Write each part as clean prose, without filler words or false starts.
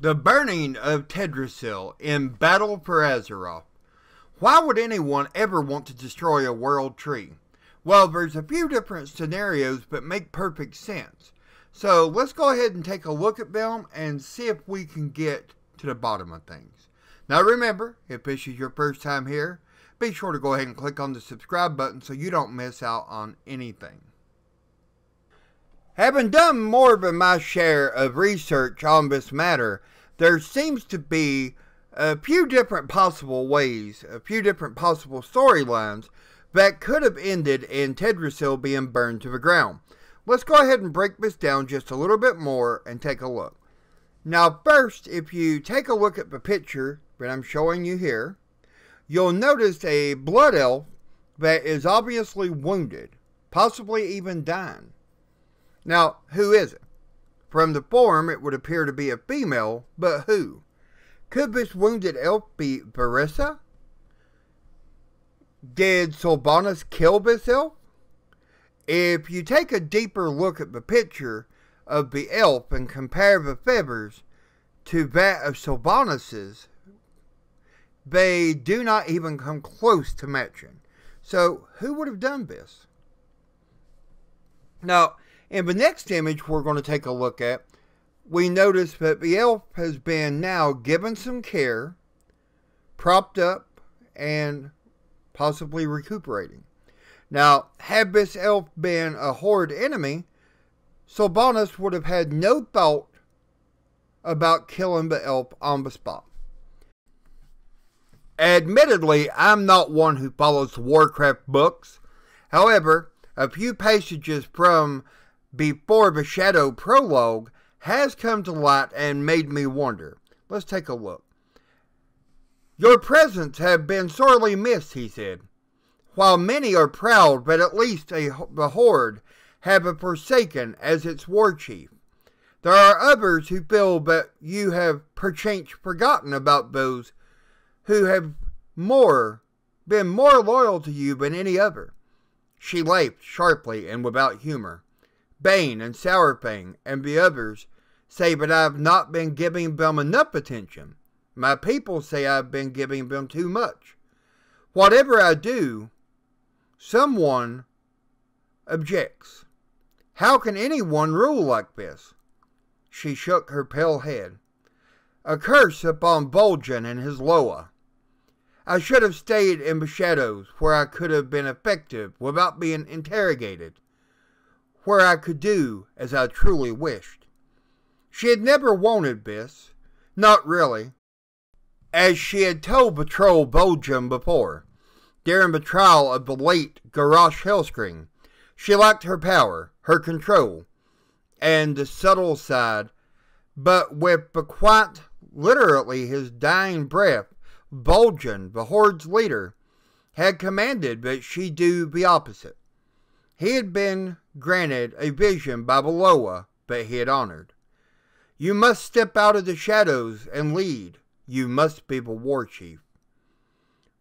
The Burning of Teldrassil in Battle for Azeroth. Why would anyone ever want to destroy a world tree? Well, there's a few different scenarios that make perfect sense. So let's go ahead and take a look at them and see if we can get to the bottom of things. Now remember, if this is your first time here, be sure to go ahead and click on the subscribe button so you don't miss out on anything. Having done more than my share of research on this matter, there seems to be a few different possible ways, a few different possible storylines that could have ended in Teldrassil being burned to the ground. Let's go ahead and break this down just a little bit more and take a look. Now first, if you take a look at the picture that I'm showing you here, you'll notice a blood elf that is obviously wounded, possibly even dying. Now, who is it? From the form, it would appear to be a female, but who? Could this wounded elf be Vereesa? Did Sylvanas kill this elf? If you take a deeper look at the picture of the elf and compare the feathers to that of Sylvanas's, they do not even come close to matching. So, who would have done this? Now, in the next image we're going to take a look at, we notice that the elf has been now given some care, propped up, and possibly recuperating. Now, had this elf been a horde enemy, Sylvanas would have had no thought about killing the elf on the spot. Admittedly, I'm not one who follows the warcraft books. However, a few passages from Before the Shadow prologue has come to light and made me wonder. Let's take a look. Your presence have been sorely missed, he said. While many are proud that at least the Horde have a Forsaken as its war chief, there are others who feel that you have perchance forgotten about those who have been more loyal to you than any other. She laughed sharply and without humor. Bane and Sourfang and the others say that I have not been giving them enough attention. My people say I have been giving them too much. Whatever I do, someone objects. How can anyone rule like this? She shook her pale head. A curse upon Vol'jin and his Loa. I should have stayed in the shadows where I could have been effective without being interrogated, where I could do as I truly wished. She had never wanted this, not really, as she had told the troll Vol'jin before, during the trial of the late Garrosh Hellscream. She liked her power, her control, and the subtle side, but with the quite literally his dying breath, Vol'jin, the Horde's leader, had commanded that she do the opposite. He had been granted a vision by the Loa that he had honored. You must step out of the shadows and lead. You must be the war chief.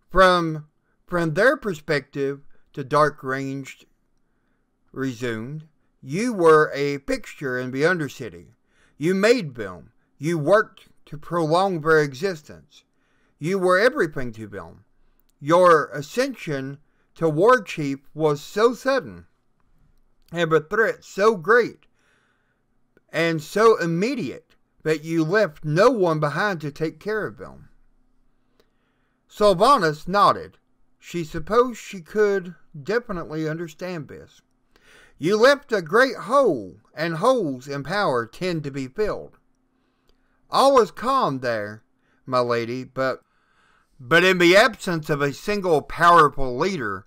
From their perspective, the Dark Ranged resumed, you were a fixture in the Undercity. You made them. You worked to prolong their existence. You were everything to them. Your ascension to war chief was so sudden, and the threat so great, and so immediate, that you left no one behind to take care of them. Sylvanas nodded. She supposed she could definitely understand this. You left a great hole, and holes in power tend to be filled. All is calm there, my lady, but in the absence of a single powerful leader,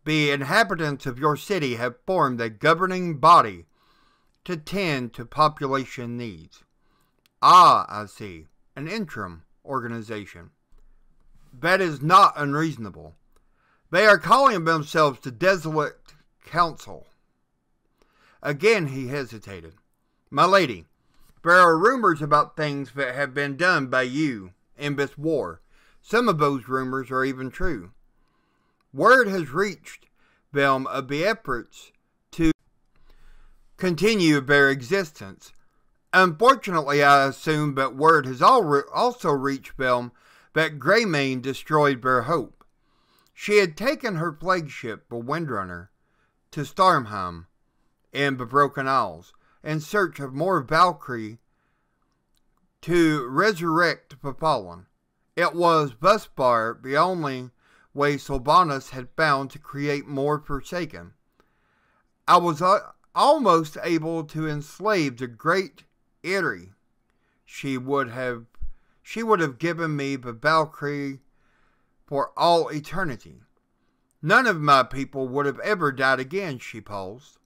the inhabitants of your city have formed a governing body to tend to population needs. Ah, I see. An interim organization. That is not unreasonable. They are calling themselves the Desolate Council. Again he hesitated. My lady, there are rumors about things that have been done by you in this war. Some of those rumors are even true. Word has reached them of the efforts to continue their existence Unfortunately, I assume that word has also reached them that Greymane destroyed their hope. She had taken her flagship, the Windrunner, to Starmheim and the Broken Isles in search of more Valkyrie to resurrect the fallen. It was thus far the only way Sylvanas had found to create more Forsaken. I was almost able to enslave the great Eri. She would have given me the Valkyrie for all eternity. None of my people would have ever died again, she paused.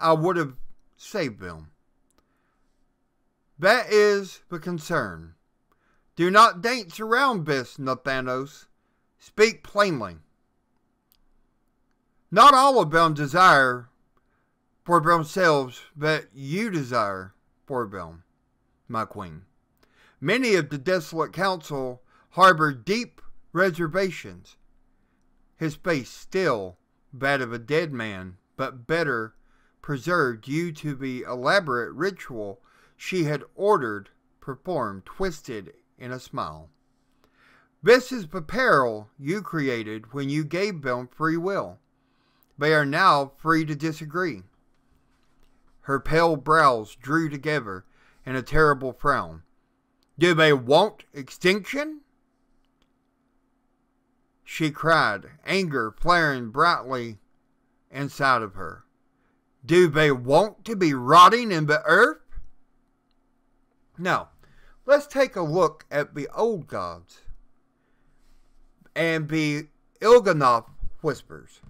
I would have saved them. That is the concern. Do not dance around this, Nathanos. Speak plainly. Not all of them desire for themselves that you desire for them, my queen. Many of the desolate council harbor deep reservations. His face still that of a dead man, but better preserved due to the elaborate ritual she had ordered performed, twisted in a smile. This is the peril you created when you gave them free will. They are now free to disagree. Her pale brows drew together in a terrible frown. Do they want extinction? She cried, anger flaring brightly inside of her. Do they want to be rotting in the earth? Now, let's take a look at the old gods and the Il'gynoth whispers.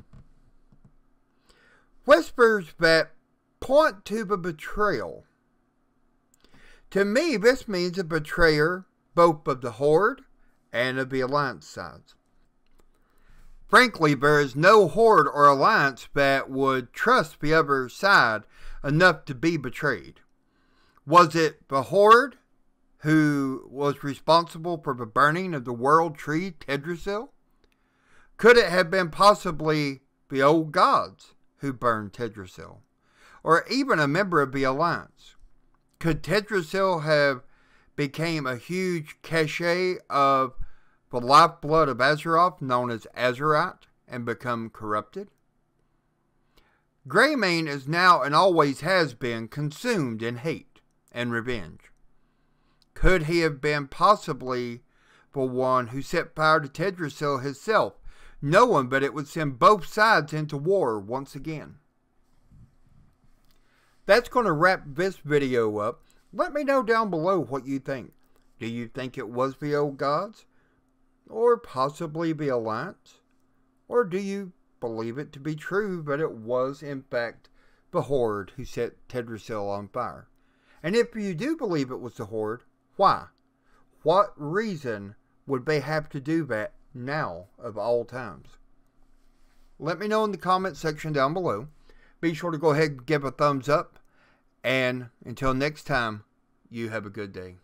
Whispers that point to the betrayal. To me, this means a betrayer both of the Horde and of the Alliance sides. Frankly, there is no Horde or Alliance that would trust the other side enough to be betrayed. Was it the Horde who was responsible for the burning of the world tree Teldrassil? Could it have been possibly the old gods who burned Teldrassil? Or even a member of the Alliance? Could Teldrassil have become a huge cache of the lifeblood of Azeroth, known as Azeroth, and become corrupted? Greymane is now and always has been consumed in hate and revenge. Could he have been possibly the one who set fire to Teldrassil himself, knowing that it would send both sides into war once again? That's going to wrap this video up. Let me know down below what you think. Do you think it was the old gods? Or possibly the Alliance? Or do you believe it to be true that it was in fact the Horde who set Teldrassil on fire? And if you do believe it was the Horde, why? What reason would they have to do that now of all times? Let me know in the comment section down below. Be sure to go ahead and give a thumbs up. And until next time, you have a good day.